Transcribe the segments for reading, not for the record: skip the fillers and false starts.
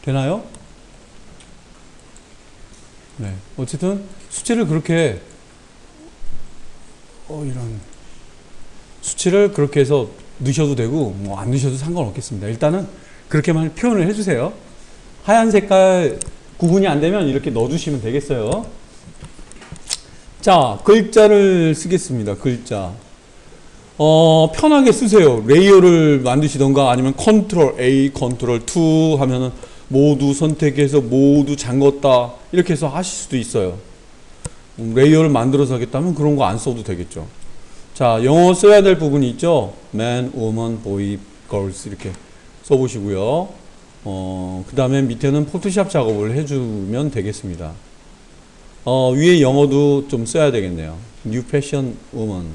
되나요? 네. 어쨌든 수치를 그렇게 이런 수치를 그렇게 해서 넣으셔도 되고 뭐 안 넣으셔도 상관없겠습니다. 일단은 그렇게만 표현을 해주세요. 하얀 색깔 구분이 안 되면 이렇게 넣어주시면 되겠어요. 자, 글자를 쓰겠습니다. 글자. 편하게 쓰세요. 레이어를 만드시던가 아니면 컨트롤 A, 컨트롤 2 하면은 모두 선택해서 모두 잠궜다 이렇게 해서 하실 수도 있어요. 레이어를 만들어서 하겠다면 그런 거 안 써도 되겠죠. 자, 영어 써야 될 부분이 있죠. man, woman, boy, girls 이렇게 써보시고요. 그 다음에 밑에는 포토샵 작업을 해주면 되겠습니다. 위에 영어도 좀 써야 되겠네요. new fashion woman.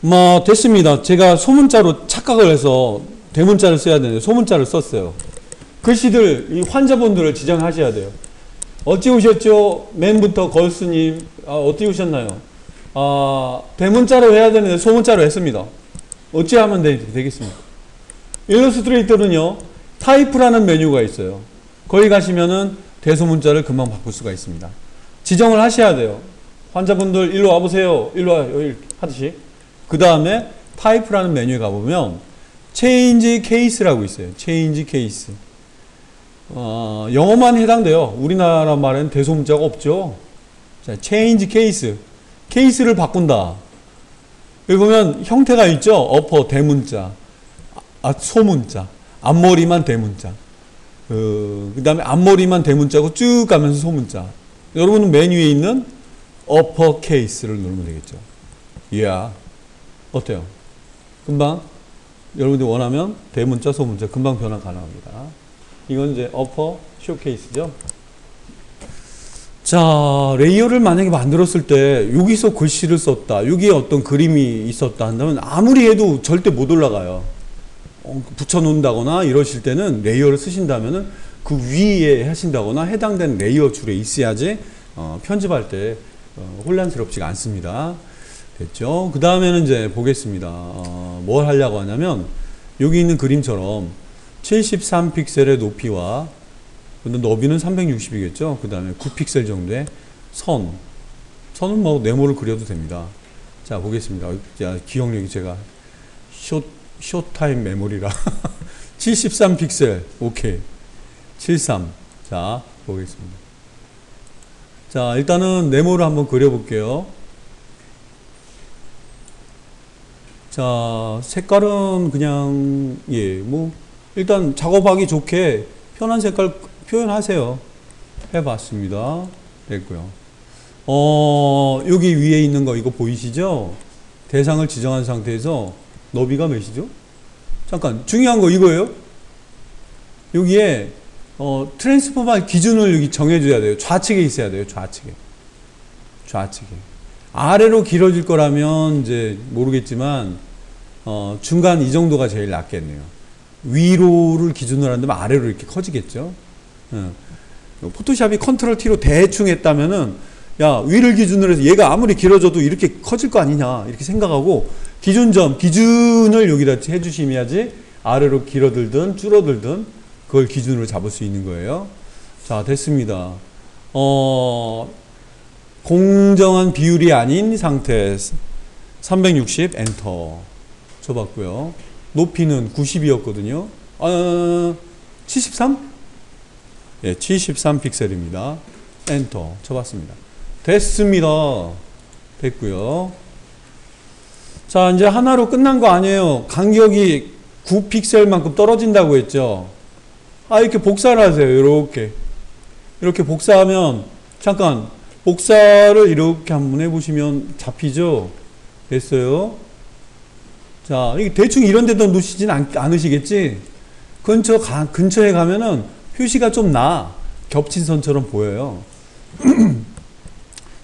뭐 됐습니다. 제가 소문자로 착각을 해서 대문자를 써야 되는데 소문자를 썼어요. 글씨들 이 환자분들을 지정하셔야 돼요. 어찌 오셨죠? 맨부터 걸스님 어떻게 오셨나요? 대문자로 해야 되는데 소문자로 했습니다. 어찌 하면 되겠습니까? 일러스트레이터는요 타이프라는 메뉴가 있어요. 거기 가시면은 대소문자를 금방 바꿀 수가 있습니다. 지정을 하셔야 돼요. 환자분들 일로 와보세요. 일로 와요. 이렇게 하듯이. 그 다음에 타이프라는 메뉴에 가보면 change case라고 있어요. change case. 영어만 해당돼요. 우리나라 말에는 대소문자가 없죠. 자, change case. 케이스를 바꾼다. 여기 보면 형태가 있죠. 어퍼 대문자, 소문자, 앞머리만 대문자. 그 다음에 앞머리만 대문자고 쭉 가면서 소문자. 여러분은 메뉴에 있는 어퍼 케이스를 누르면 되겠죠. 이야. 어때요? 금방 여러분들이 원하면 대문자, 소문자 금방 변화 가능합니다. 이건 이제 어퍼 쇼케이스죠. 자, 레이어를 만약에 만들었을 때 여기서 글씨를 썼다, 여기에 어떤 그림이 있었다 한다면 아무리 해도 절대 못 올라가요. 붙여놓는다거나 이러실 때는 레이어를 쓰신다면은 그 위에 하신다거나 해당되는 레이어 줄에 있어야지 편집할 때 혼란스럽지가 않습니다. 됐죠? 그 다음에는 이제 보겠습니다. 뭘 하려고 하냐면 여기 있는 그림처럼 73픽셀의 높이와 너비는 360이겠죠? 그 다음에 9픽셀 정도의 선은 뭐 네모를 그려도 됩니다. 자, 보겠습니다. 자, 기억력이 제가 쇼타임 메모리라 73픽셀 오케이 73. 자, 보겠습니다. 자, 일단은 네모를 한번 그려볼게요. 자, 색깔은 그냥 뭐 일단 작업하기 좋게 편한 색깔 표현하세요. 해봤습니다. 됐고요. 여기 위에 있는 거 이거 보이시죠? 대상을 지정한 상태에서 너비가 몇이죠? 잠깐, 중요한 거 이거예요. 여기에 트랜스포머 기준을 여기 정해줘야 돼요. 좌측에 있어야 돼요. 좌측에. 아래로 길어질 거라면 이제 모르겠지만 중간 이 정도가 제일 낫겠네요. 위로를 기준으로 한다면 아래로 이렇게 커지겠죠. 포토샵이 컨트롤 T로 대충 했다면은 야, 위를 기준으로 해서 얘가 아무리 길어져도 이렇게 커질 거 아니냐 이렇게 생각하고 기준을 여기다 해주시면야지 아래로 길어들든 줄어들든 그걸 기준으로 잡을 수 있는 거예요. 자, 됐습니다. 공정한 비율이 아닌 상태 360 엔터 쳐봤고요. 높이는 90이었거든요. 73? 예, 73픽셀입니다. 엔터 쳐봤습니다. 됐습니다. 됐고요. 자, 이제 하나로 끝난 거 아니에요. 간격이 9픽셀만큼 떨어진다고 했죠. 이렇게 복사를 하세요. 이렇게 복사하면 잠깐 복사를 이렇게 한번 해보시면 잡히죠. 됐어요. 자, 이게 대충 이런 데다 놓으시진 않으시겠지? 근처에 가면은 표시가 좀 겹친 선처럼 보여요.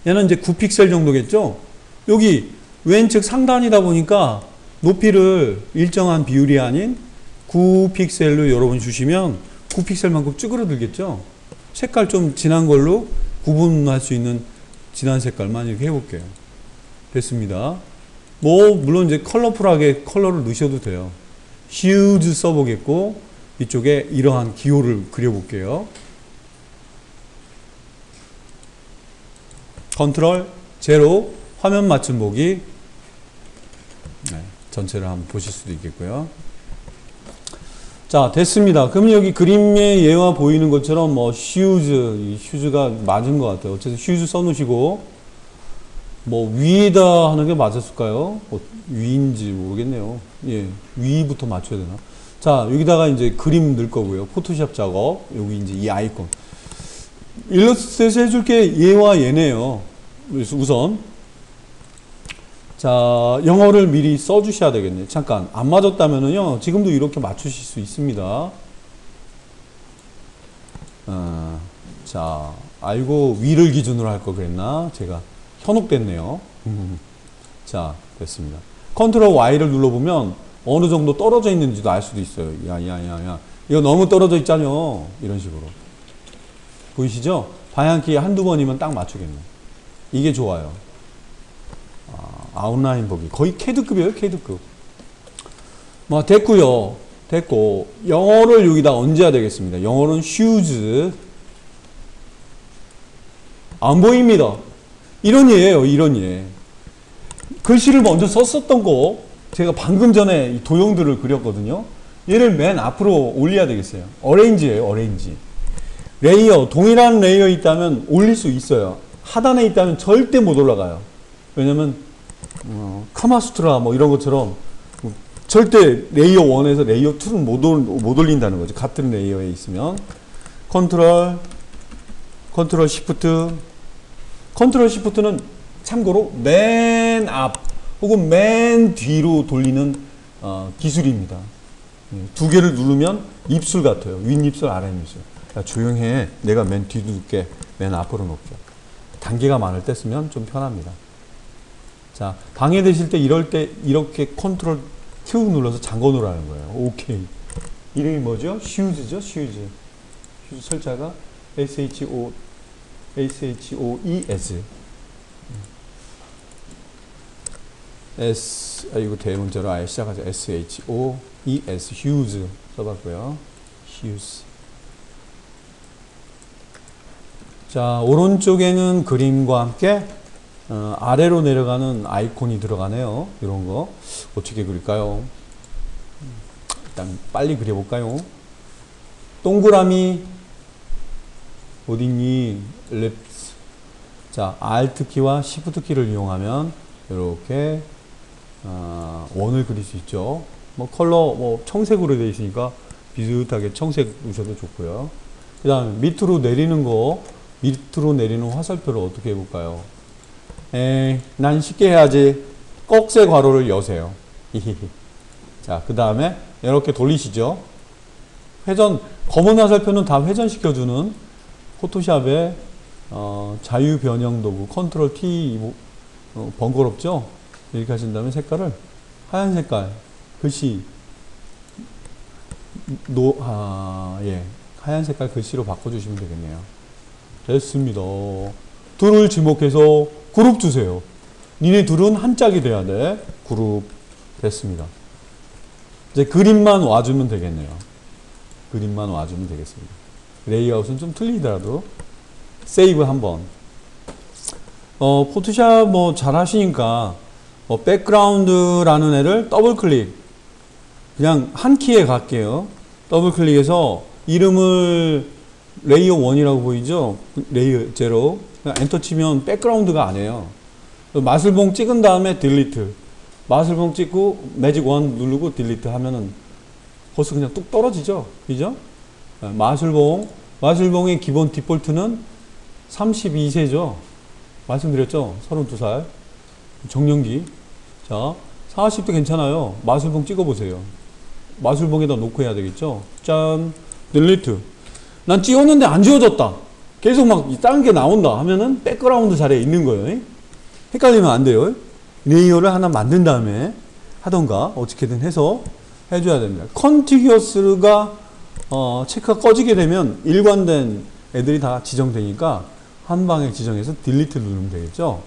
얘는 이제 9픽셀 정도겠죠? 여기 왼측 상단이다 보니까 높이를 일정한 비율이 아닌 9픽셀로 여러분 주시면 9픽셀만큼 쭈그러들겠죠? 색깔 좀 진한 걸로 구분할 수 있는 진한 색깔만 이렇게 해볼게요. 됐습니다. 물론 이제 컬러풀하게 컬러를 넣으셔도 돼요. huge 써보겠고, 이쪽에 이러한 기호를 그려볼게요. 컨트롤 제로 화면 맞춤 보기. 네, 전체를 한번 보실 수도 있겠고요. 자, 됐습니다. 그럼 여기 그림의 예와 보이는 것처럼 뭐 슈즈, 이 슈즈가 맞은 것 같아요. 어쨌든 슈즈 써놓으시고 뭐 위에다 하는 게 맞았을까요? 위인지 모르겠네요. 예, 위부터 맞춰야 되나? 자, 여기다가 이제 그림 넣을 거고요. 포토샵 작업. 여기 이제 이 아이콘. 일러스트에서 해줄 게 얘와 얘네요. 그래서 우선 자, 영어를 미리 써주셔야 되겠네요. 잠깐 안 맞았다면은요, 지금도 이렇게 맞추실 수 있습니다. 자, 알고 위를 기준으로 할 거 그랬나? 제가 현혹됐네요. 자, 됐습니다. 컨트롤 Y를 눌러보면 어느 정도 떨어져 있는지도 알 수도 있어요. 야. 이거 너무 떨어져 있잖요. 이런 식으로. 보이시죠? 방향키 한두 번이면 딱 맞추겠네. 이게 좋아요. 아웃라인 보기. 거의 캐드급이에요, 캐드급. 뭐, 됐고요. 됐고. 영어를 여기다 얹어야 되겠습니다. 영어는 shoes. 안 보입니다. 이런 예예요, 이런 예. 글씨를 먼저 썼었던 거, 제가 방금 전에 이 도형들을 그렸거든요. 얘를 맨 앞으로 올려야 되겠어요. 어레인지예요, 어레인지. 레이어, 동일한 레이어 있다면 올릴 수 있어요. 하단에 있다면 절대 못 올라가요. 왜냐면 카마수트라 뭐 이런 것처럼 절대 레이어 1에서 레이어 2는 못 올린다는 거죠. 같은 레이어에 있으면. 컨트롤 시프트는 참고로 맨 앞 혹은 맨 뒤로 돌리는 기술입니다. 두 개를 누르면 입술 같아요. 윗입술, 아랫입술. 야, 조용해. 내가 맨 뒤로 둘게. 맨 앞으로 놓을게. 단계가 많을 때 쓰면 좀 편합니다. 자, 방해되실 때 이럴 때 이렇게 컨트롤 Q 눌러서 잠궈 놓으라는 거예요. 오케이. 이름이 뭐죠? 슈즈죠? 슈즈 철자가 SHOES. 이거 대문자로 아예 시작하죠. SHOES. 슈즈 써봤고요. 슈즈. 자, 오른쪽에는 그림과 함께 아래로 내려가는 아이콘이 들어가네요. 이런 거 어떻게 그릴까요? 일단 빨리 그려볼까요? 동그라미 어딨니? ellipse. 자, Alt 키와 Shift 키를 이용하면 이렇게 원을 그릴 수 있죠. 뭐 컬러 뭐 청색으로 되어 있으니까 비슷하게 청색 넣으셔도 좋고요. 그 다음에 밑으로 내리는 화살표를 어떻게 해볼까요? 난 쉽게 해야지. 꺽쇠 괄호를 여세요. 자, 그 다음에 이렇게 돌리시죠. 검은 화살표는 다 회전시켜주는 포토샵의 자유 변형 도구 컨트롤 T 번거롭죠? 이렇게 하신 다음에 색깔을 하얀 색깔 글씨 하얀 색깔 글씨로 바꿔주시면 되겠네요. 됐습니다. 둘을 지목해서 그룹 주세요. 니네 둘은 한 짝이 돼야 돼. 그룹. 됐습니다. 이제 그림만 와주면 되겠네요. 그림만 와주면 되겠습니다. 레이아웃은 좀 틀리더라도 세이브 한번. 포토샵 뭐 잘 하시니까 백그라운드라는 애를 더블 클릭. 그냥 한 키에 갈게요. 더블 클릭해서 이름을 레이어 1이라고 보이죠? 레이어 0. 엔터 치면 백그라운드가 아니에요. 마술봉 찍은 다음에 딜리트. 마술봉 찍고 매직 1 누르고 딜리트 하면은 벌써 그냥 뚝 떨어지죠? 그죠? 마술봉의 기본 디폴트는 32세죠? 말씀드렸죠? 32살. 정년기. 자, 40도 괜찮아요. 마술봉 찍어보세요. 마술봉에다 놓고 해야 되겠죠? 짠. 딜리트. 난 찍었는데 안 지워졌다. 계속 막 다른 게 나온다 하면은 백그라운드 자리에 있는 거예요. 헷갈리면 안 돼요. 레이어를 하나 만든 다음에 하던가 어떻게든 해서 해줘야 됩니다. 컨티기어스가 체크가 꺼지게 되면 일관된 애들이 다 지정되니까 한 방에 지정해서 딜리트 누르면 되겠죠.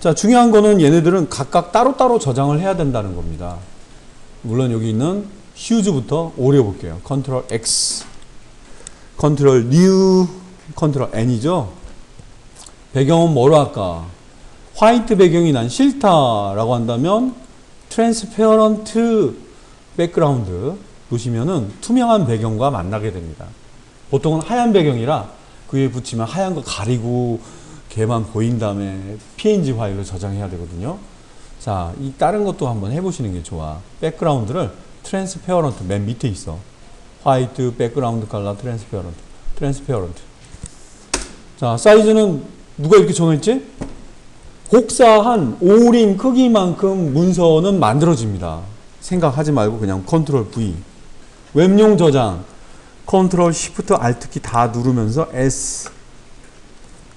자, 중요한 거는 얘네들은 각각 따로따로 저장을 해야 된다는 겁니다. 물론 여기 있는 huge부터 오려볼게요. 컨트롤 X, 컨트롤 new, 컨트롤 N이죠. 배경은 뭐로 할까? 화이트 배경이 난 싫다라고 한다면 트랜스페어런트 백그라운드 놓으시면은 투명한 배경과 만나게 됩니다. 보통은 하얀 배경이라 그 위에 붙이면 하얀 거 가리고 걔만 보인 다음에 PNG 파일로 저장해야 되거든요. 자, 이 다른 것도 한번 해보시는 게 좋아. 백그라운드를 트랜스페어런트 맨 밑에 있어. 화이트 백그라운드 컬러 트랜스페어런트. 자, 사이즈는 누가 이렇게 정했지? 곡사한 오림 크기만큼 문서는 만들어집니다. 생각하지 말고 그냥 컨트롤 V. 웹용 저장 컨트롤 Shift Alt 키 다 누르면서 S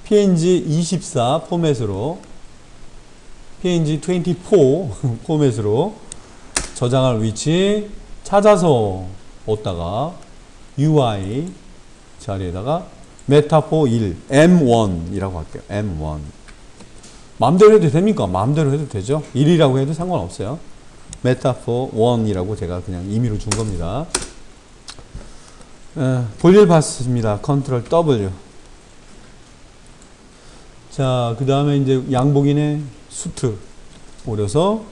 PNG 24 포맷으로 PNG 24 포맷으로 저장할 위치 찾아서 얻다가 UI 자리에다가 메타포 1 M1이라고 할게요. M1 마음대로 해도 됩니까? 마음대로 해도 되죠. 1이라고 해도 상관없어요. 메타포 1이라고 제가 그냥 임의로 준 겁니다. 볼일 봤습니다. 컨트롤 W. 자, 그 다음에 이제 양복인의 수트 오려서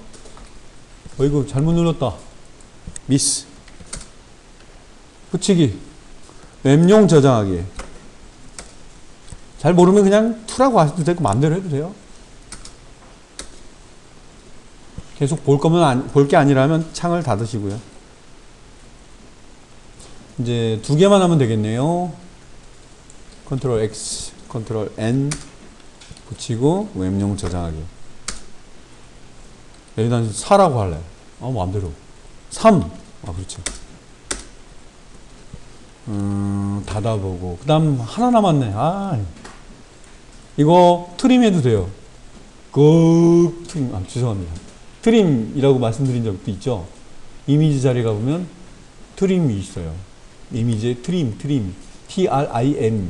어이구 잘못 눌렀다. 미스. 붙이기. 웹용 저장하기. 잘 모르면 그냥 2라고 하셔도 되고 마음대로 해도 돼요. 계속 볼 거면 볼 게 아니라면 창을 닫으시고요. 이제 2개만 하면 되겠네요. 컨트롤 X, 컨트롤 N 붙이고 웹용 저장하기. 여기다 4라고 할래. 마음대로. 3. 그렇지. 닫아보고. 그 다음 하나 남았네. 이거 트림 해도 돼요. 트림. 죄송합니다. 트림이라고 말씀드린 적도 있죠. 이미지 자리에 가보면 트림이 있어요. 이미지에 트림, TRIM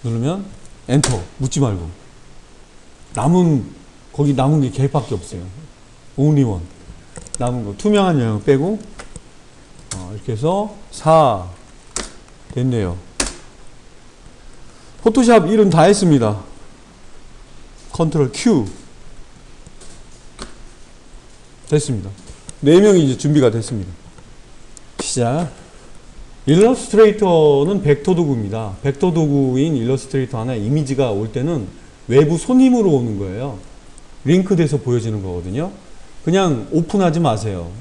누르면 엔터, 묻지 말고. 거기 남은 게 걔밖에 없어요. only one. 남은 거 투명한 영역 빼고 이렇게 해서 4 됐네요. 포토샵 일은 다 했습니다. 컨트롤 Q 됐습니다. 4명이 이제 준비가 됐습니다. 시작. 일러스트레이터는 벡터 도구입니다. 벡터 도구인 일러스트레이터 하나에 이미지가 올 때는 외부 손님으로 오는 거예요. 링크돼서 보여지는 거거든요. 그냥 오픈하지 마세요.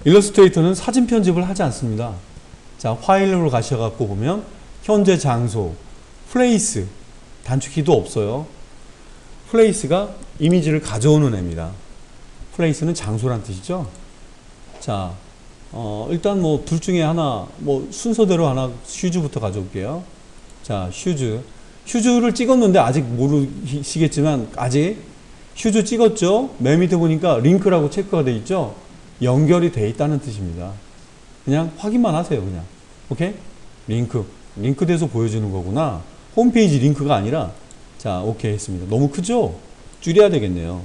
일러스트레이터는 사진 편집을 하지 않습니다. 자, 파일로 가셔갖고 보면 현재 장소, 플레이스, 단축키도 없어요. 플레이스가 이미지를 가져오는 애입니다. 플레이스는 장소란 뜻이죠. 자, 일단 뭐 둘 중에 하나, 순서대로 하나 슈즈부터 가져올게요. 자, 슈즈를 찍었는데 아직 모르시겠지만 아직 슈즈 찍었죠? 맨 밑에 보니까 링크라고 체크가 돼 있죠? 연결이 돼 있다는 뜻입니다. 그냥 확인만 하세요, 그냥. 오케이? 링크돼서 보여주는 거구나. 홈페이지 링크가 아니라. 자, 오케이 했습니다. 너무 크죠? 줄여야 되겠네요.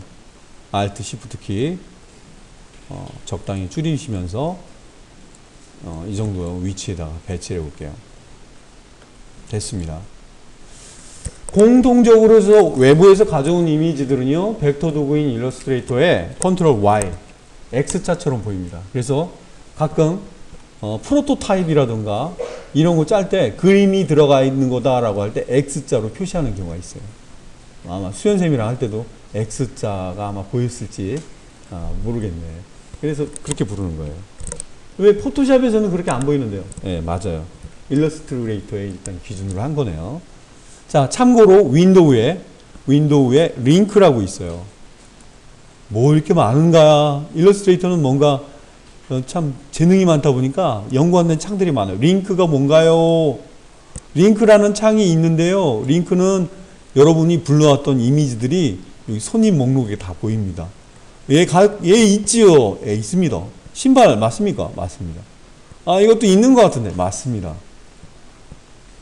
Alt, Shift 키 적당히 줄이시면서 이 정도 위치에다가 배치해 볼게요. 됐습니다. 공통적으로 해서 외부에서 가져온 이미지들은요, 벡터 도구인 일러스트레이터에 컨트롤 Y, X자처럼 보입니다. 그래서 가끔 프로토타입이라든가 이런 거 짤 때 그림이 들어가 있는 거다라고 할 때 X자로 표시하는 경우가 있어요. 아마 수연쌤이랑 할 때도 X자가 아마 보였을지 모르겠네. 그래서 그렇게 부르는 거예요. 왜 포토샵에서는 그렇게 안 보이는데요? 네, 맞아요. 일러스트레이터에 일단 기준으로 한 거네요. 자, 참고로 윈도우에 링크라고 있어요. 뭐 이렇게 많은가? 일러스트레이터는 뭔가 참 재능이 많다 보니까 연구하는 창들이 많아요. 링크가 뭔가요? 링크라는 창이 있는데요. 링크는 여러분이 불러왔던 이미지들이 여기 손님 목록에 다 보입니다. 얘 있지요? 예, 있습니다. 신발 맞습니까? 맞습니다. 이것도 있는 것 같은데 맞습니다.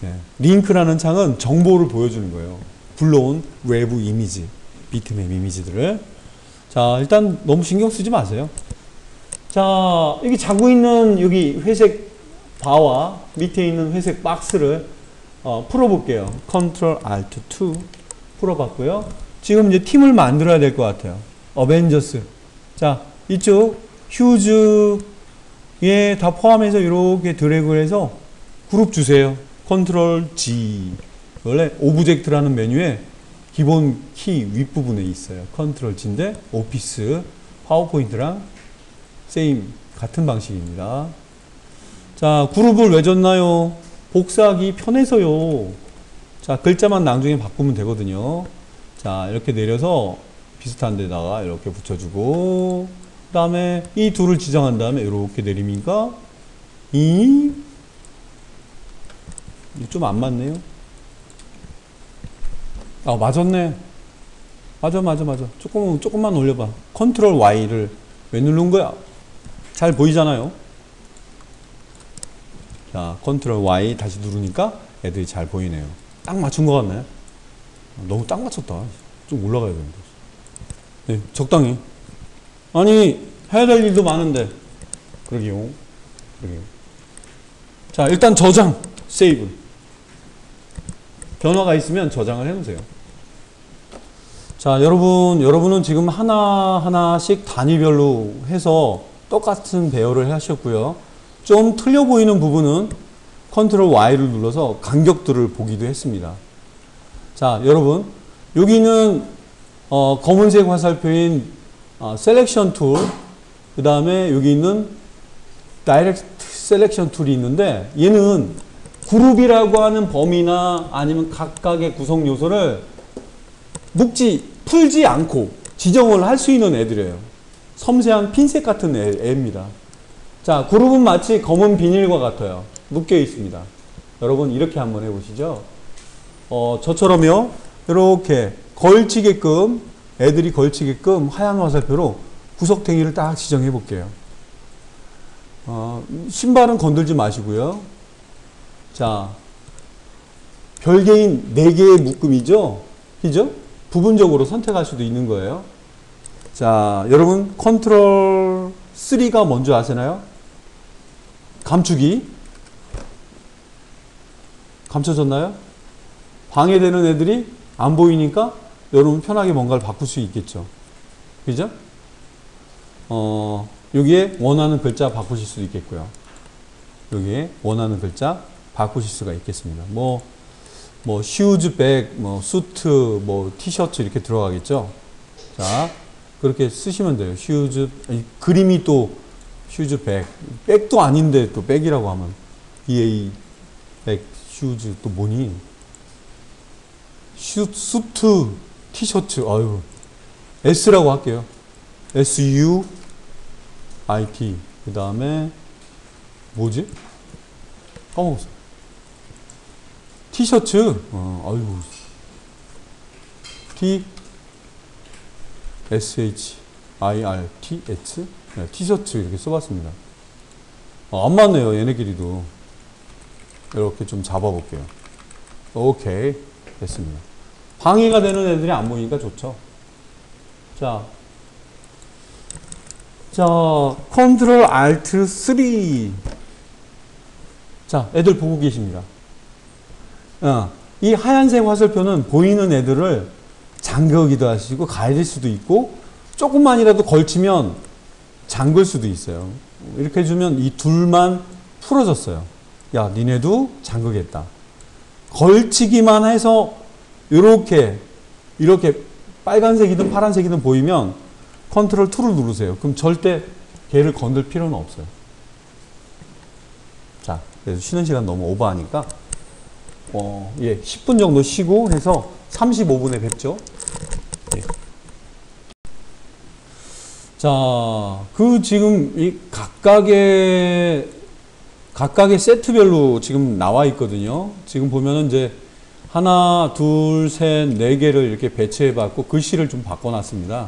네. 링크라는 창은 정보를 보여주는 거예요. 불러온 외부 이미지, 비트맵 이미지들을. 자, 일단 너무 신경 쓰지 마세요. 자, 여기 자고 있는 여기 회색 바와 밑에 있는 회색 박스를 풀어볼게요. Ctrl Alt 2 풀어봤고요. 지금 이제 팀을 만들어야 될 것 같아요. 어벤져스. 자, 이쪽 휴즈에 다 포함해서 이렇게 드래그를 해서 그룹 주세요. Ctrl G. 원래 오브젝트라는 메뉴에 기본 키 윗부분에 있어요. Ctrl G인데 오피스, 파워포인트랑 세임 같은 방식입니다. 자, 그룹을 왜 줬나요? 복사하기 편해서요. 자, 글자만 나중에 바꾸면 되거든요. 자, 이렇게 내려서 비슷한 데다가 이렇게 붙여주고, 그 다음에 이 둘을 지정한 다음에 이렇게 내리니까 좀 안 맞네요. 아, 맞았네. 맞아. 조금만 올려봐. 컨트롤 Y를 왜 누른 거야? 잘 보이잖아요. 자, 컨트롤 Y 다시 누르니까 애들이 잘 보이네요. 딱 맞춘 것 같네. 너무 딱 맞췄다. 좀 올라가야 되는데. 네, 적당히. 아니, 해야 될 일도 많은데. 그러게요. 자, 일단 저장, 세이브. 변화가 있으면 저장을 해놓으세요. 자, 여러분은 지금 하나하나씩 단위별로 해서 똑같은 배열을 하셨고요. 좀 틀려 보이는 부분은 컨트롤 Y를 눌러서 간격들을 보기도 했습니다. 자, 여러분, 여기는 검은색 화살표인 셀렉션 툴, 그 다음에 여기 있는 다이렉트 셀렉션 툴이 있는데, 얘는 그룹이라고 하는 범위나 아니면 각각의 구성 요소를 풀지 않고 지정을 할 수 있는 애들이에요. 섬세한 핀셋 같은 애입니다. 자, 그룹은 마치 검은 비닐과 같아요. 묶여 있습니다. 여러분, 이렇게 한번 해보시죠. 저처럼요, 이렇게 애들이 걸치게끔 하얀 화살표로 구석탱이를 딱 지정해 볼게요. 신발은 건들지 마시고요. 자, 별개인 4개의 묶음이죠? 그죠? 부분적으로 선택할 수도 있는 거예요. 자, 여러분, 컨트롤 3가 뭔지 아시나요? 감추기. 감춰졌나요? 방해되는 애들이 안 보이니까 여러분 편하게 뭔가를 바꿀 수 있겠죠. 그죠? 여기에 원하는 글자 바꾸실 수도 있겠고요. 여기에 원하는 글자 바꾸실 수가 있겠습니다. 슈즈, 백, 수트, 티셔츠 이렇게 들어가겠죠. 자, 그렇게 쓰시면 돼요. 그림이 또 슈즈, 백도 아닌데 또 백이라고 하면 BA, 백, 슈즈 또 뭐니? 수트, 티셔츠, S라고 할게요. SUIT. 그 다음에 뭐지? 까먹었어. 티셔츠. TSHIRTS. 네, 티셔츠 이렇게 써봤습니다. 안 맞네요, 얘네끼리도. 이렇게 좀 잡아볼게요. 오케이, 됐습니다. 방해가 되는 애들이 안 보이니까 좋죠. 자, 컨트롤 알트 3. 자, 애들 보고 계십니다. 이 하얀색 화살표는 보이는 애들을 잠그기도 하시고 가릴 수도 있고 조금만이라도 걸치면 잠글 수도 있어요. 이렇게 해주면 이 둘만 풀어졌어요. 야, 니네도 잠그겠다. 걸치기만 해서 이렇게 빨간색이든 파란색이든 보이면 컨트롤 2를 누르세요. 그럼 절대 걔를 건들 필요는 없어요. 자, 그래서 쉬는 시간 너무 오버하니까 10분 정도 쉬고 해서 35분에 뵙죠. 예. 자, 지금 이 각각의 세트별로 지금 나와 있거든요. 지금 보면은 이제 하나, 둘, 셋, 4개를 이렇게 배치해 봤고 글씨를 좀 바꿔놨습니다.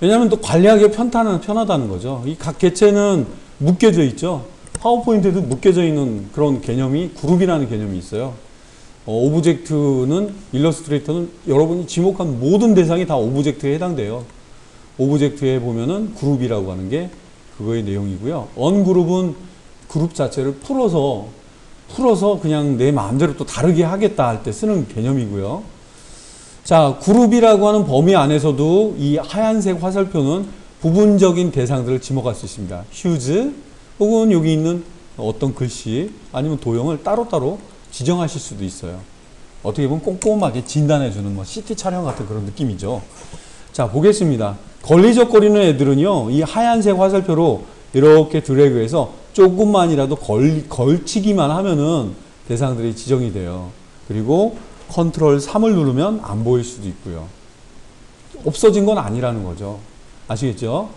왜냐하면 또 관리하기 편하다는 거죠. 이 각 개체는 묶여져 있죠. 파워포인트에도 묶여져 있는 그런 개념이 그룹이라는 개념이 있어요. 오브젝트는 일러스트레이터는 여러분이 지목한 모든 대상이 다 오브젝트에 해당돼요. 오브젝트에 보면은 그룹이라고 하는 게 그거의 내용이고요. 언그룹은 그룹 자체를 풀어서 그냥 내 마음대로 또 다르게 하겠다 할 때 쓰는 개념이고요. 자, 그룹이라고 하는 범위 안에서도 이 하얀색 화살표는 부분적인 대상들을 지목할 수 있습니다. 휴즈 혹은 여기 있는 어떤 글씨 아니면 도형을 따로따로 지정하실 수도 있어요. 어떻게 보면 꼼꼼하게 진단해주는 뭐 CT 촬영 같은 그런 느낌이죠. 자, 보겠습니다. 걸리적거리는 애들은요, 이 하얀색 화살표로 이렇게 드래그해서 조금만이라도 걸치기만 하면은 대상들이 지정이 돼요. 그리고 컨트롤 3을 누르면 안 보일 수도 있고요. 없어진 건 아니라는 거죠. 아시겠죠?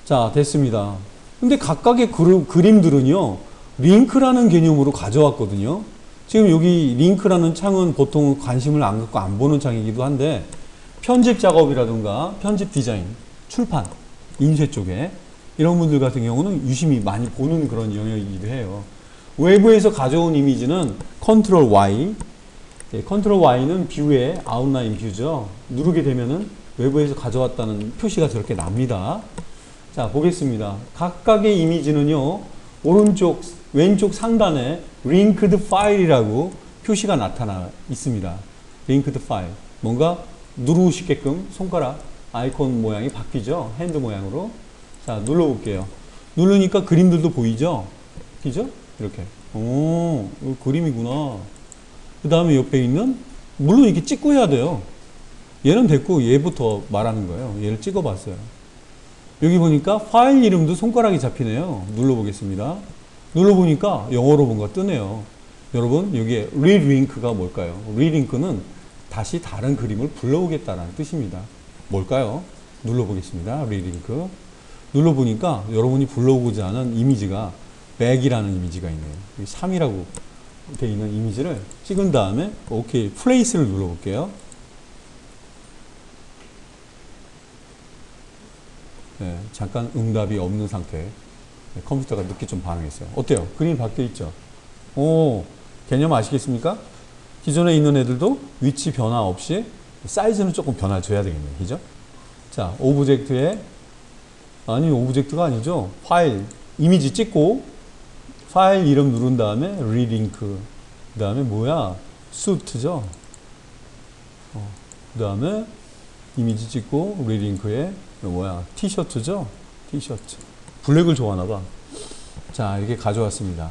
자, 됐습니다. 근데 각각의 그림들은요, 링크라는 개념으로 가져왔거든요. 지금 여기 링크라는 창은 보통 관심을 안 갖고 안 보는 창이기도 한데, 편집 작업이라든가 편집 디자인, 출판, 인쇄 쪽에 이런 분들 같은 경우는 유심히 많이 보는 그런 영역이기도 해요. 외부에서 가져온 이미지는 컨트롤 Y, 컨트롤 Y는 뷰의 아웃라인 뷰죠. 누르게 되면은 외부에서 가져왔다는 표시가 저렇게 납니다. 자, 보겠습니다. 각각의 이미지는요, 오른쪽, 왼쪽 상단에 linked file이라고 표시가 나타나 있습니다. linked file. 뭔가 누르시게끔 손가락 아이콘 모양이 바뀌죠. 핸드 모양으로. 자, 눌러볼게요. 누르니까 그림들도 보이죠? 그죠? 이렇게. 오, 이거 그림이구나. 그 다음에 옆에 있는, 물론 이렇게 찍고 해야 돼요. 얘는 됐고, 얘부터 말하는 거예요. 얘를 찍어봤어요. 여기 보니까 파일 이름도 손가락이 잡히네요. 눌러보겠습니다. 눌러보니까 영어로 뭔가 뜨네요. 여러분, 여기에 리링크가 뭘까요? 리링크는 다시 다른 그림을 불러오겠다는 뜻입니다. 뭘까요? 눌러보겠습니다. 리링크. 눌러보니까 여러분이 불러오고자 하는 이미지가 백이라는 이미지가 있네요. 3이라고 되어 있는 이미지를 찍은 다음에 오케이, 플레이스를 눌러볼게요. 네, 잠깐 응답이 없는 상태. 네, 컴퓨터가 늦게 좀 반응했어요. 어때요? 그림이 바뀌어 있죠? 오, 개념 아시겠습니까? 기존에 있는 애들도 위치 변화 없이 사이즈는 조금 변화 줘야 되겠네요. 그죠? 자, 오브젝트에, 아니, 오브젝트가 아니죠. 파일, 이미지 찍고, 파일 이름 누른 다음에 리링크. 그 다음에 뭐야? 수트죠. 그 다음에 이미지 찍고, 리링크에 뭐야? 티셔츠죠? 티셔츠. 블랙을 좋아하나봐. 자, 이렇게 가져왔습니다.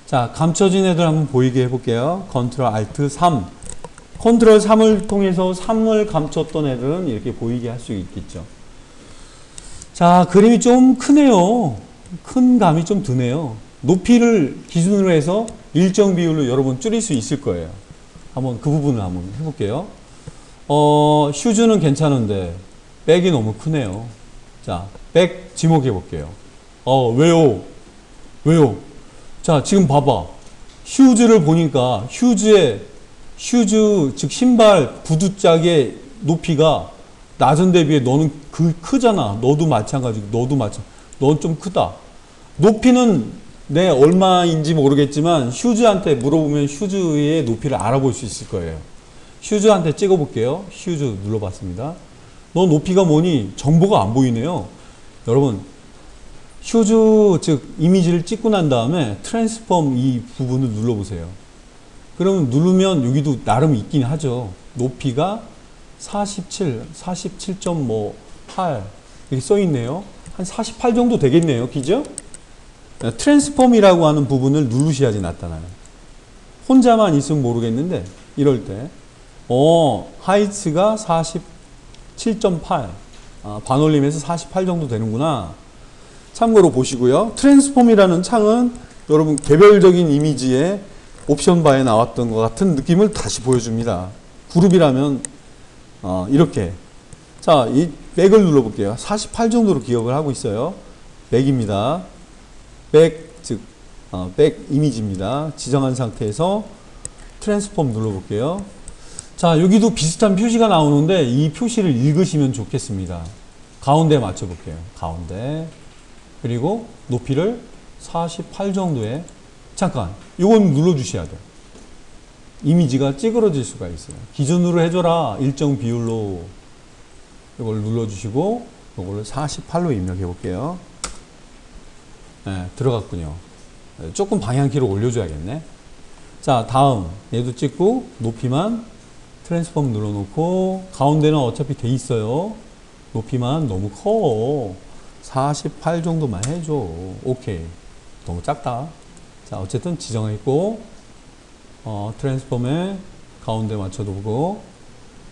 자, 감춰진 애들 한번 보이게 해볼게요. 컨트롤 알트 3. 컨트롤 3을 통해서 3을 감췄던 애들은 이렇게 보이게 할 수 있겠죠. 자, 그림이 좀 크네요. 큰 감이 좀 드네요. 높이를 기준으로 해서 일정 비율로 여러분 줄일 수 있을 거예요. 한번 그 부분을 한번 해볼게요. 슈즈는 괜찮은데 백이 너무 크네요. 자, 백 지목해 볼게요. 왜요? 왜요? 자, 지금 봐봐. 슈즈를 보니까 슈즈, 즉 신발 부두짝의 높이가 낮은 데 비해 너는 크잖아. 너도 마찬가지고, 넌 좀 크다. 높이는 내 얼마인지 모르겠지만 슈즈한테 물어보면 슈즈의 높이를 알아볼 수 있을 거예요. 슈즈한테 찍어볼게요. 슈즈 눌러봤습니다. 너 높이가 뭐니? 정보가 안 보이네요. 여러분, 슈즈 즉 이미지를 찍고 난 다음에 트랜스폼 이 부분을 눌러보세요. 그러면 누르면 여기도 나름 있긴 하죠. 높이가 47.8 이렇게 써 있네요. 한 48 정도 되겠네요. 그죠? 트랜스폼이라고 하는 부분을 누르셔야지 나타나요. 혼자만 있으면 모르겠는데 이럴 때 하이츠가 47.8 반올림에서 48 정도 되는구나. 참고로 보시고요. 트랜스폼이라는 창은 여러분 개별적인 이미지의 옵션 바에 나왔던 것 같은 느낌을 다시 보여줍니다. 그룹이라면 이렇게. 자, 이 백을 눌러볼게요. 48 정도로 기억을 하고 있어요. 백입니다. 백, 즉 백 이미지입니다. 지정한 상태에서 트랜스폼 눌러볼게요. 자, 여기도 비슷한 표시가 나오는데 이 표시를 읽으시면 좋겠습니다. 가운데 맞춰볼게요. 가운데. 그리고 높이를 48 정도에 잠깐 이건 눌러주셔야 돼요. 이미지가 찌그러질 수가 있어요. 기준으로 해줘라. 일정 비율로 이걸 눌러주시고 이걸 48로 입력해 볼게요. 네, 들어갔군요. 조금 방향키를 올려줘야겠네. 자, 다음 얘도 찍고 높이만 트랜스폼 눌러놓고 가운데는 어차피 돼 있어요. 높이만 너무 커. 48 정도만 해줘. 오케이. 너무 작다. 자, 어쨌든 지정했고 트랜스폼에 가운데 맞춰두고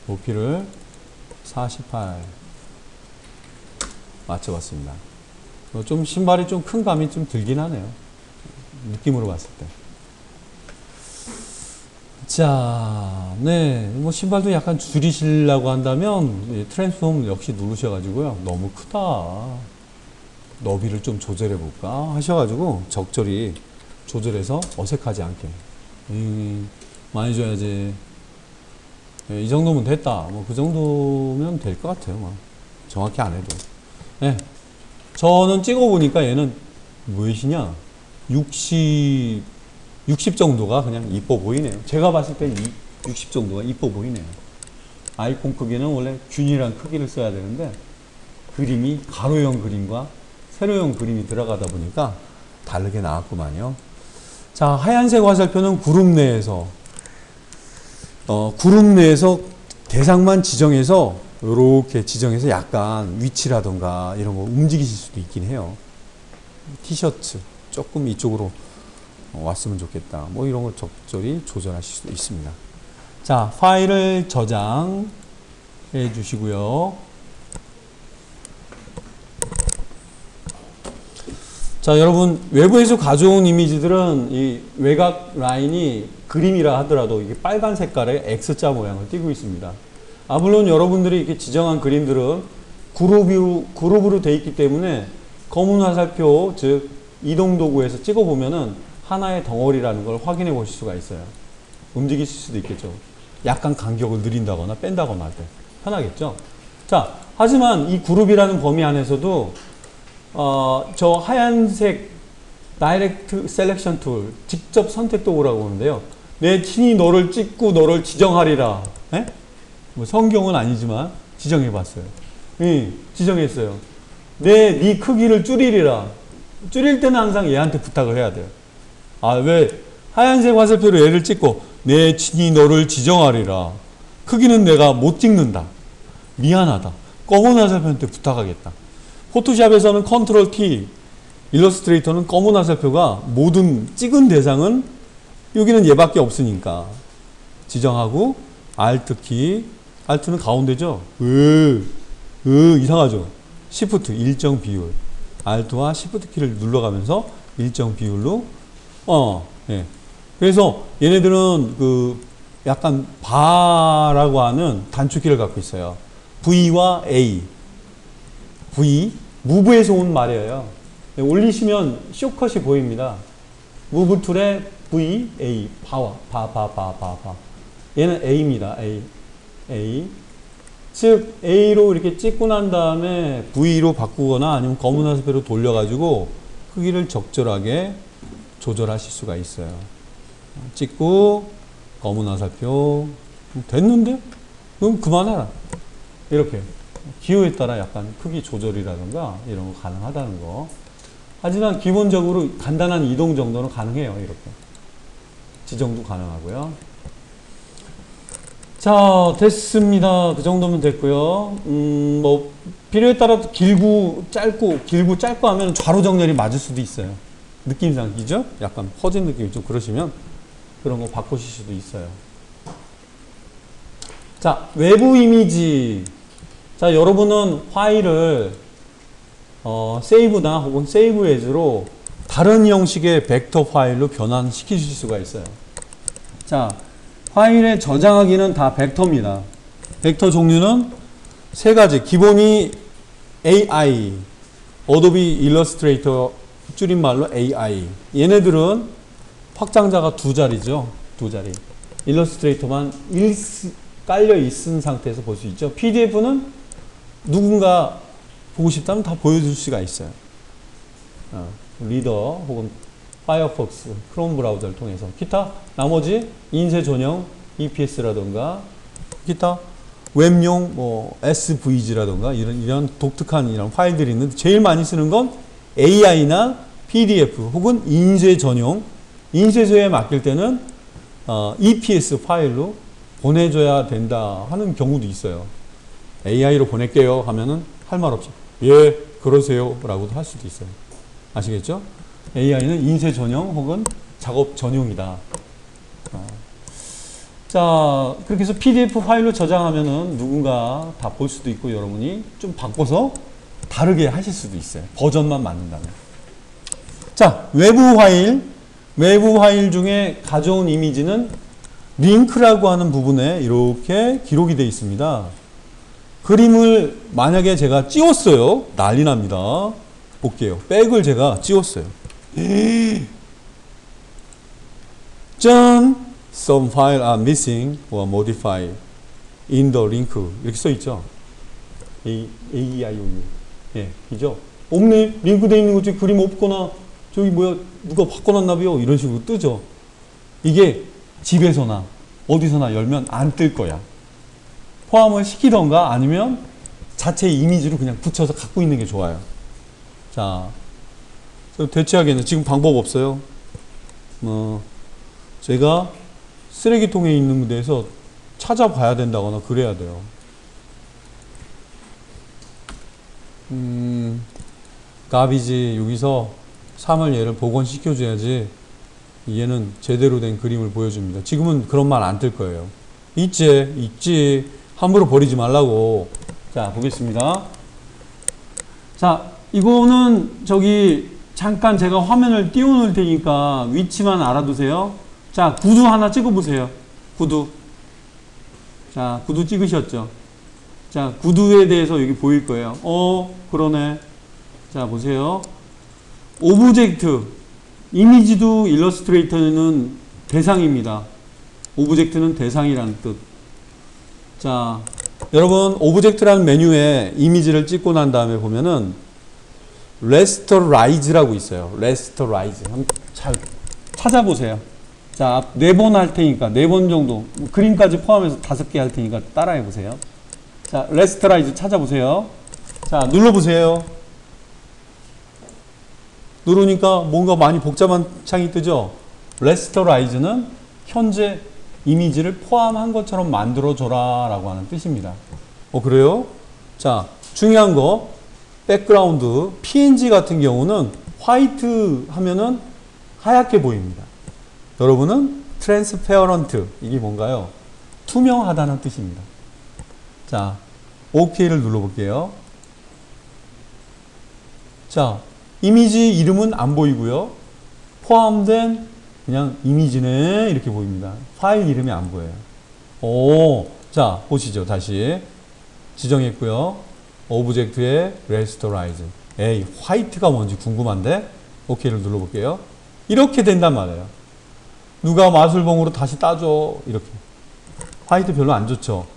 높이를 48 맞춰봤습니다. 좀 신발이 좀 큰 감이 좀 들긴 하네요. 느낌으로 봤을 때. 자, 네. 뭐 신발도 약간 줄이시려고 한다면 트랜스폼 역시 누르셔가지고요. 너무 크다. 너비를 좀 조절해 볼까 하셔가지고 적절히 조절해서 어색하지 않게. 많이 줘야지. 네, 이 정도면 됐다. 뭐 그 정도면 될 것 같아요. 뭐. 정확히 안 해도. 네. 저는 찍어보니까 얘는 무엇이냐? 60 정도가 그냥 이뻐 보이네요. 제가 봤을 땐 60 정도가 이뻐 보이네요. 아이콘 크기는 원래 균일한 크기를 써야 되는데 그림이 가로형 그림과 세로형 그림이 들어가다 보니까 다르게 나왔구만요. 자, 하얀색 화살표는 그룹 내에서 대상만 지정해서 이렇게 지정해서 약간 위치라던가 이런 거 움직이실 수도 있긴 해요. 티셔츠 조금 이쪽으로 왔으면 좋겠다. 뭐 이런 걸 적절히 조절하실 수도 있습니다. 자, 파일을 저장해 주시고요. 자, 여러분 외부에서 가져온 이미지들은 이 외곽 라인이 그림이라 하더라도 이게 빨간 색깔의 X자 모양을 띠고 있습니다. 물론 여러분들이 이렇게 지정한 그림들은 그룹으로 되어 있기 때문에 검은 화살표, 즉 이동 도구에서 찍어보면은 하나의 덩어리라는 걸 확인해 보실 수가 있어요. 움직이실 수도 있겠죠. 약간 간격을 늘린다거나 뺀다거나 할 때 편하겠죠. 자, 하지만 이 그룹이라는 범위 안에서도 저 하얀색 다이렉트 셀렉션 툴, 직접 선택 도구라고 하는데요. 내 친히 너를 찍고 너를 지정하리라. 에? 뭐 성경은 아니지만 지정해 봤어요. 지정했어요. 네 크기를 줄이리라. 줄일 때는 항상 얘한테 부탁을 해야 돼요. 왜 하얀색 화살표로 얘를 찍고 내 친히 너를 지정하리라. 크기는 내가 못 찍는다. 미안하다. 검은 화살표한테 부탁하겠다. 포토샵에서는 컨트롤 T, 일러스트레이터는 검은 화살표가 모든 찍은 대상은 여기는 얘밖에 없으니까 지정하고 Alt 키, Alt는 가운데죠. 이상하죠. Shift 일정 비율, Alt와 Shift 키를 눌러가면서 일정 비율로 예. 그래서 얘네들은 그 약간 바라고 하는 단축키를 갖고 있어요. V와 A. V, 무브에서 온 말이에요. 올리시면 쇼컷이 보입니다. 무브 툴에 V, A, 바. 얘는 A입니다. A. 즉, A로 이렇게 찍고 난 다음에 V로 바꾸거나 아니면 검은 화살표로 돌려가지고 크기를 적절하게 조절하실 수가 있어요. 찍고, 검은 화살표. 됐는데? 그럼 그만해라. 이렇게. 기호에 따라 약간 크기 조절이라든가 이런 거 가능하다는 거. 하지만 기본적으로 간단한 이동 정도는 가능해요. 이렇게. 지정도 가능하고요. 자, 됐습니다. 그 정도면 됐고요. 뭐 필요에 따라 길고 짧고 하면 좌로 정렬이 맞을 수도 있어요. 느낌상, 그죠? 약간 퍼진 느낌이 좀 그러시면 그런 거 바꾸실 수도 있어요. 자, 외부 이미지. 자, 여러분은 파일을 세이브나 혹은 세이브 에즈로 다른 형식의 벡터 파일로 변환시키실 수가 있어요. 자, 파일에 저장하기는 다 벡터입니다. 벡터 종류는 세 가지. 기본이 AI, 어도비 일러스트레이터 줄임말로 AI. 얘네들은 확장자가 두 자리죠. 두 자리. 일러스트레이터만 깔려 있은 상태에서 볼 수 있죠. PDF는 누군가 보고 싶다면 다 보여줄 수가 있어요. 리더 혹은 파이어폭스, 크롬 브라우저를 통해서. 기타 나머지 인쇄 전용 EPS라던가 기타 웹용 뭐 SVG라던가 이런 독특한 이런 파일들이 있는데 제일 많이 쓰는 건 AI나 PDF 혹은 인쇄 전용, 인쇄소에 맡길 때는 EPS 파일로 보내줘야 된다 하는 경우도 있어요. AI로 보낼게요 하면은 할 말 없이 예 그러세요 라고도 할 수도 있어요. 아시겠죠? AI는 인쇄 전용 혹은 작업 전용이다. 자, 그렇게 해서 PDF 파일로 저장하면은 누군가 다 볼 수도 있고 여러분이 좀 바꿔서 다르게 하실 수도 있어요. 버전만 맞는다면. 자, 외부 파일 중에 가져온 이미지는 링크라고 하는 부분에 이렇게 기록이 되어 있습니다. 그림을 만약에 제가 찌웠어요. 난리 납니다. 볼게요. 백을 제가 찌웠어요. 짠! Some files are missing or modified in the link. 이렇게 써 있죠. AEIOU. 예, 이죠. 없네. 링크되어 있는 거지. 그림 없거나, 저기 뭐야, 누가 바꿔놨나봐요. 이런 식으로 뜨죠. 이게 집에서나 어디서나 열면 안 뜰 거야. 포함을 시키던가 아니면 자체 이미지로 그냥 붙여서 갖고 있는 게 좋아요. 자, 대체하기에는 지금 방법 없어요. 제가 쓰레기통에 있는 데에서 찾아봐야 된다거나 그래야 돼요. 가비지 여기서 3을 얘를 복원시켜줘야지 얘는 제대로 된 그림을 보여줍니다. 지금은 그런 말 안 뜰 거예요. 있지. 함부로 버리지 말라고. 자, 보겠습니다. 자, 이거는 저기 잠깐 제가 화면을 띄워놓을 테니까 위치만 알아두세요. 자, 구두 하나 찍어보세요. 구두. 자, 구두 찍으셨죠? 자, 구두에 대해서 여기 보일 거예요. 그러네. 자, 보세요. 오브젝트. 이미지도 일러스트레이터는 대상입니다. 오브젝트는 대상이라는 뜻. 자, 여러분, 오브젝트라는 메뉴에 이미지를 찍고 난 다음에 보면은 레스터라이즈라고 있어요. 레스터라이즈. 한번 잘 찾아보세요. 자, 4번 할 테니까 4번 정도 그림까지 포함해서 5개 할 테니까 따라해 보세요. 자, 레스터라이즈 찾아보세요. 자, 눌러보세요. 누르니까 뭔가 많이 복잡한 창이 뜨죠. 레스터라이즈는 현재 이미지를 포함한 것처럼 만들어줘라 라고 하는 뜻입니다. 그래요? 자, 중요한 거 백그라운드 PNG 같은 경우는 화이트 하면은 하얗게 보입니다. 여러분은 트랜스페어런트 이게 뭔가요? 투명하다는 뜻입니다. 자, OK를 눌러볼게요. 자, 이미지 이름은 안 보이고요. 포함된 그냥 이미지네 이렇게 보입니다. 파일 이름이 안 보여요. 자, 보시죠. 다시 지정했고요. 오브젝트에 레스터라이즈. 화이트가 뭔지 궁금한데 OK를 눌러볼게요. 이렇게 된단 말이에요. 누가 마술봉으로 다시 따줘. 이렇게. 화이트 별로 안 좋죠.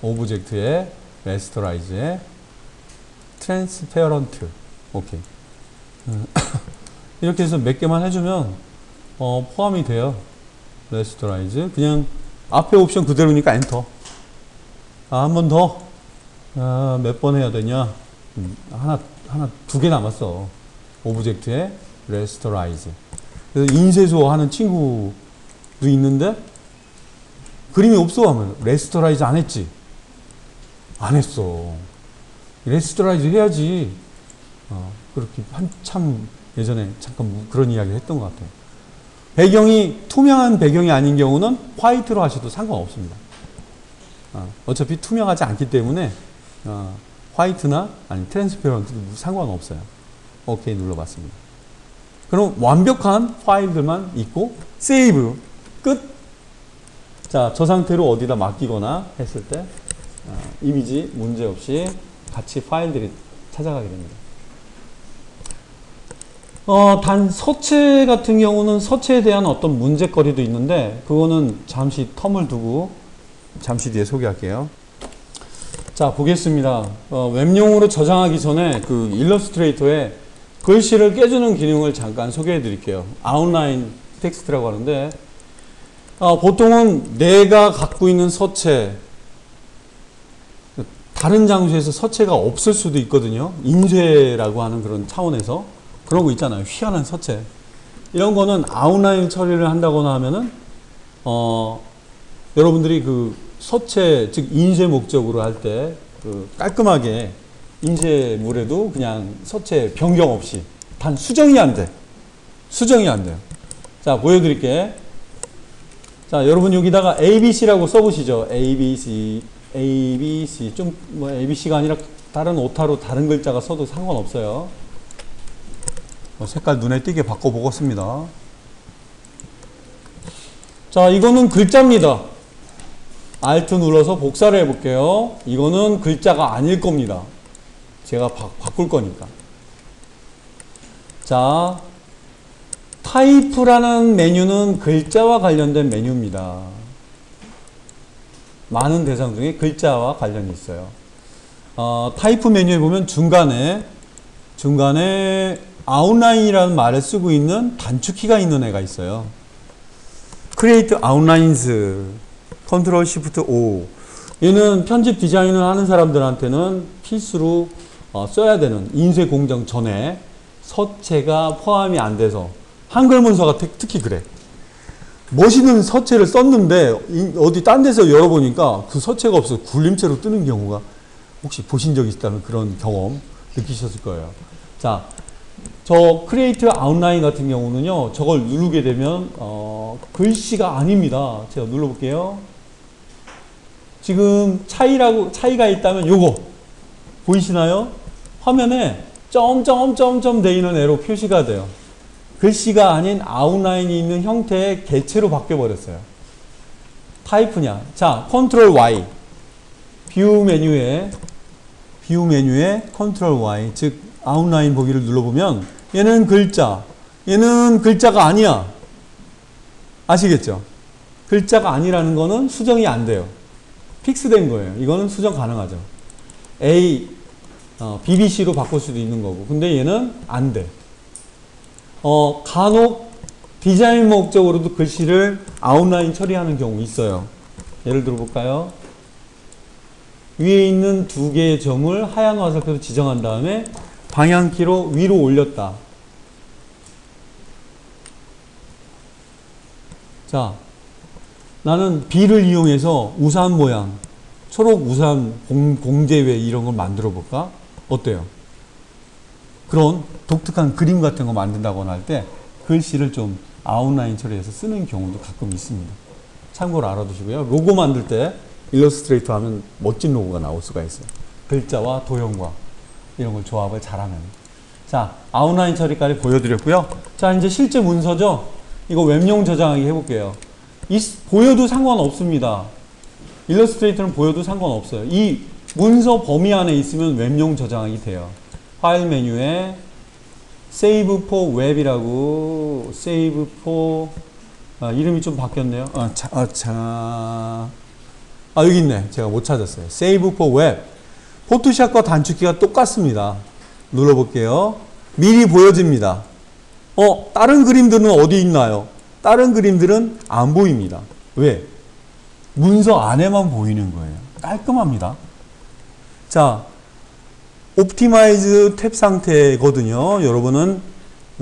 오브젝트에 레스터라이즈에 트랜스페어런트. 오케이. 이렇게 해서 몇 개만 해주면 포함이 돼요. 레스터라이즈. 그냥 앞에 옵션 그대로니까 엔터. 한 번 더. 몇 번 해야 되냐? 하나, 2개 남았어. 오브젝트에 레스터라이즈. 그래서 인쇄소 하는 친구도 있는데 그림이 없어 하면 레스터라이즈 안 했지? 안 했어. 레스터라이즈 해야지. 그렇게 한참 예전에 잠깐 그런 이야기를 했던 것 같아요. 배경이 투명한 배경이 아닌 경우는 화이트로 하셔도 상관없습니다. 어차피 투명하지 않기 때문에 화이트나 아니 트랜스페런트도 상관없어요. 오케이 눌러봤습니다. 그럼 완벽한 파일들만 있고 세이브 끝. 자, 저 상태로 어디다 맡기거나 했을 때 이미지 문제없이 같이 파일들이 찾아가게 됩니다. 단 서체 같은 경우는 서체에 대한 어떤 문제거리도 있는데 그거는 잠시 텀을 두고 잠시 뒤에 소개할게요. 자, 보겠습니다. 웹용으로 저장하기 전에 그 일러스트레이터에 글씨를 깨주는 기능을 잠깐 소개해 드릴게요. 아웃라인 텍스트라고 하는데 보통은 내가 갖고 있는 서체 다른 장소에서 서체가 없을 수도 있거든요. 인쇄라고 하는 그런 차원에서 그런 거 있잖아요. 희한한 서체. 이런 거는 아웃라인 처리를 한다거나 하면은, 여러분들이 그 서체, 즉, 인쇄 목적으로 할 때, 그 깔끔하게 인쇄물에도 그냥 서체 변경 없이, 단 수정이 안 돼. 수정이 안 돼요. 자, 보여드릴게. 자, 여러분 여기다가 ABC라고 써보시죠. ABC, ABC. 좀, 뭐, ABC가 아니라 다른 오타로 다른 글자가 써도 상관없어요. 색깔 눈에 띄게 바꿔보겠습니다. 자, 이거는 글자입니다. Alt 눌러서 복사를 해볼게요. 이거는 글자가 아닐 겁니다. 제가 바꿀 거니까. 자, 타입라는 메뉴는 글자와 관련된 메뉴입니다. 많은 대상 중에 글자와 관련이 있어요. 타입 메뉴에 보면 중간에 아웃라인이라는 말을 쓰고 있는 단축키가 있는 애가 있어요. Create Outlines, Ctrl Shift O. 얘는 편집 디자인을 하는 사람들한테는 필수로 써야 되는, 인쇄 공정 전에 서체가 포함이 안 돼서, 한글 문서가 특히 그래. 멋있는 서체를 썼는데 어디 딴 데서 열어보니까 그 서체가 없어서 굴림체로 뜨는 경우가 혹시 보신 적 있다는 그런 경험 느끼셨을 거예요. 자, 저 크리에이트 아웃라인 같은 경우는요, 저걸 누르게 되면 글씨가 아닙니다. 제가 눌러볼게요. 지금 차이가 있다면 요거 보이시나요? 화면에 점점점점 돼 있는 애로 표시가 돼요. 글씨가 아닌 아웃라인이 있는 형태의 개체로 바뀌어 버렸어요. 타입이냐? 자, 컨트롤 Y. 뷰 메뉴에 컨트롤 Y, 즉 아웃라인 보기를 눌러보면 얘는 글자, 얘는 글자가 아니야. 아시겠죠? 글자가 아니라는 거는 수정이 안 돼요. 픽스된 거예요. 이거는 수정 가능하죠. BBC로 바꿀 수도 있는 거고. 근데 얘는 안 돼. 간혹 디자인 목적으로도 글씨를 아웃라인 처리하는 경우 있어요. 예를 들어 볼까요? 위에 있는 두 개의 점을 하얀 화살표로 지정한 다음에 방향키로 위로 올렸다. 자, 나는 B를 이용해서 우산 모양, 초록 우산 공제회 이런 걸 만들어 볼까? 어때요? 그런 독특한 그림 같은 거 만든다거나 할 때 글씨를 좀 아웃라인 처리해서 쓰는 경우도 가끔 있습니다. 참고로 알아두시고요. 로고 만들 때 일러스트레이터 하면 멋진 로고가 나올 수가 있어요. 글자와 도형과 이런 걸 조합을 잘하면. 자, 아웃라인 처리까지 보여드렸고요. 자, 이제 실제 문서죠. 이거 웹용 저장하기 해볼게요. 보여도 상관없습니다. 일러스트레이터는 보여도 상관없어요. 이 문서 범위 안에 있으면 웹용 저장하기 돼요. 파일 메뉴에 Save for Web이라고, Save for, 이름이 좀 바뀌었네요. 여기 있네. 제가 못 찾았어요. Save for Web. 포토샵과 단축키가 똑같습니다. 눌러볼게요. 미리 보여집니다. 다른 그림들은 어디 있나요? 다른 그림들은 안 보입니다. 왜? 문서 안에만 보이는 거예요. 깔끔합니다. 자, 옵티마이즈 탭 상태거든요. 여러분은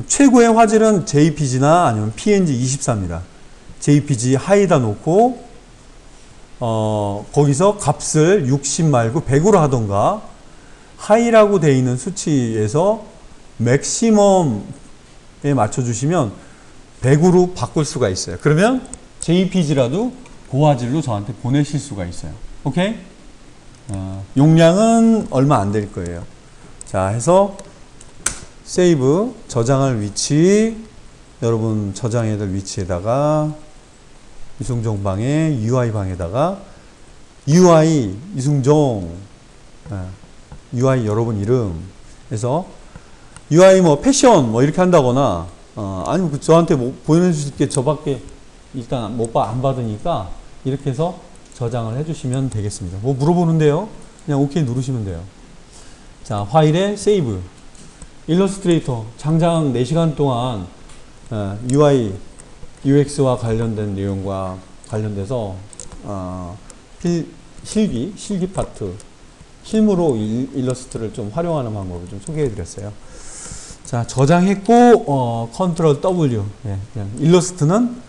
최고의 화질은 JPG나 아니면 PNG 24입니다. JPG 하이다 놓고 거기서 값을 60 말고 100으로 하던가, 하이라고 되어 있는 수치에서 맥시멈에 맞춰주시면 100으로 바꿀 수가 있어요. 그러면 JPG라도 고화질로 저한테 보내실 수가 있어요. 오케이? 용량은 얼마 안 될 거예요. 자, 해서 세이브, 저장할 위치, 여러분 저장해야 될 위치에다가 이승종 방에 UI 방에다가 UI 이승종, UI 여러분 이름 해서 UI 뭐 패션 뭐 이렇게 한다거나, 아니면 저한테 뭐 보내주실 게 저밖에 일단 안 받으니까 이렇게 해서 저장을 해주시면 되겠습니다. 뭐 물어보는데요. 그냥 OK 누르시면 돼요. 자, 파일에 세이브. 일러스트레이터 장장 4시간 동안 UI, UX와 관련된 내용과 관련돼서 실기 파트, 실무로 일러스트를 좀 활용하는 방법을 좀 소개해 드렸어요. 자, 저장했고, 컨트롤 W. 예, 그냥 일러스트는,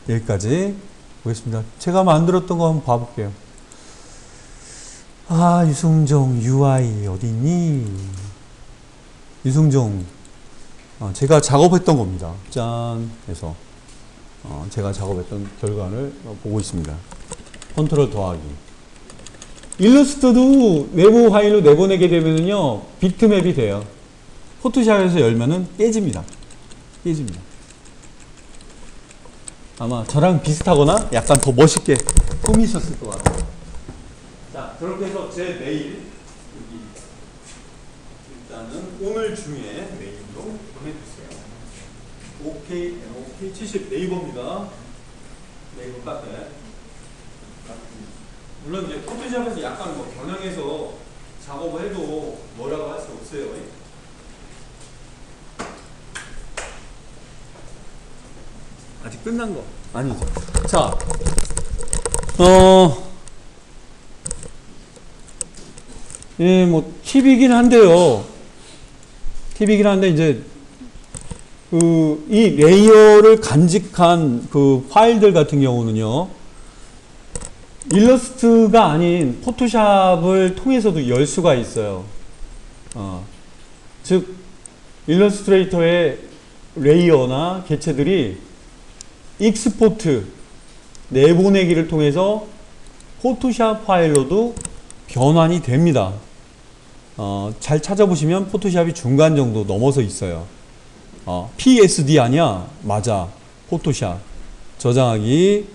여기까지 보겠습니다. 제가 만들었던 거 한번 봐볼게요. 아, 유승종, UI, 어딨니? 유승종, 제가 작업했던 겁니다. 짠, 해서, 제가 작업했던 결과를 보고 있습니다. 컨트롤 더하기. 일러스트도 내부 파일로 내보내게 되면요, 비트맵이 돼요. 포토샵에서 열면은 깨집니다. 깨집니다. 아마 저랑 비슷하거나 약간 더 멋있게 꾸미셨을 것 같아요. 자, 그렇게 해서 제 메일, 여기, 일단은 오늘 중에 메일로 보내주세요. OK70 네이버입니다. 네이버 카페. 물론 이제 포토샵에서 약간 뭐 변형해서 작업을 해도 뭐라고 할 수 없어요. 아직 끝난 거 아니죠. 자, 예, 뭐 팁이긴 한데요. 팁이긴 한데 이제 이 레이어를 간직한 그 파일들 같은 경우는요, 일러스트가 아닌 포토샵을 통해서도 열 수가 있어요. 즉 일러스트레이터의 레이어나 개체들이 익스포트 내보내기를 통해서 포토샵 파일로도 변환이 됩니다. 잘 찾아보시면 포토샵이 중간 정도 넘어서 있어요. PSD 아니야? 맞아. 포토샵. 저장하기.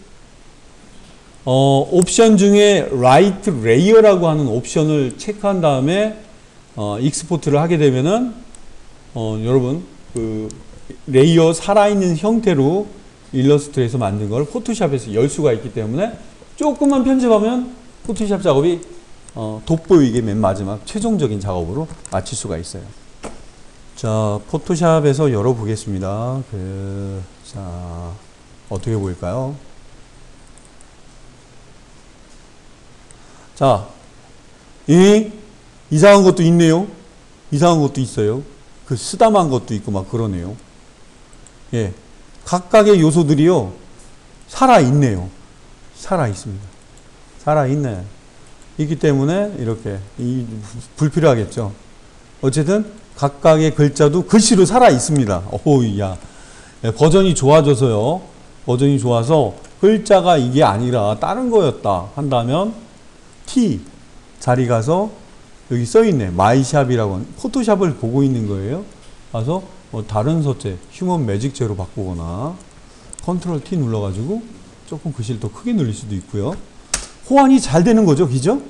옵션 중에 Write Layer라고 하는 옵션을 체크한 다음에 익스포트를 하게 되면은 여러분 그 레이어 살아있는 형태로 일러스트에서 만든 걸 포토샵에서 열 수가 있기 때문에 조금만 편집하면 포토샵 작업이 돋보이게 맨 마지막 최종적인 작업으로 마칠 수가 있어요. 자, 포토샵에서 열어보겠습니다. 자, 어떻게 보일까요? 자, 이상한 것도 있네요. 이상한 것도 있어요. 그 쓰다만 것도 있고 막 그러네요. 예. 각각의 요소들이요, 살아있네요. 살아있습니다. 살아있네. 있기 때문에 이렇게, 불필요하겠죠. 어쨌든, 각각의 글자도 글씨로 살아있습니다. 오우야. 예, 버전이 좋아져서요. 버전이 좋아서 글자가 이게 아니라 다른 거였다 한다면, T 자리 가서 여기 써있네. 마이샵이라고 포토샵을 보고 있는 거예요. 가서 뭐 다른 서체, 휴먼 매직제로 바꾸거나 컨트롤 T 눌러가지고 조금 글씨를 더 크게 늘릴 수도 있고요. 호환이 잘 되는 거죠. 그죠?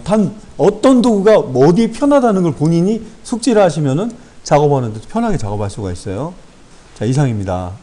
단 어떤 도구가 뭐 어디에 편하다는 걸 본인이 숙지를 하시면은 작업하는데 편하게 작업할 수가 있어요. 자, 이상입니다.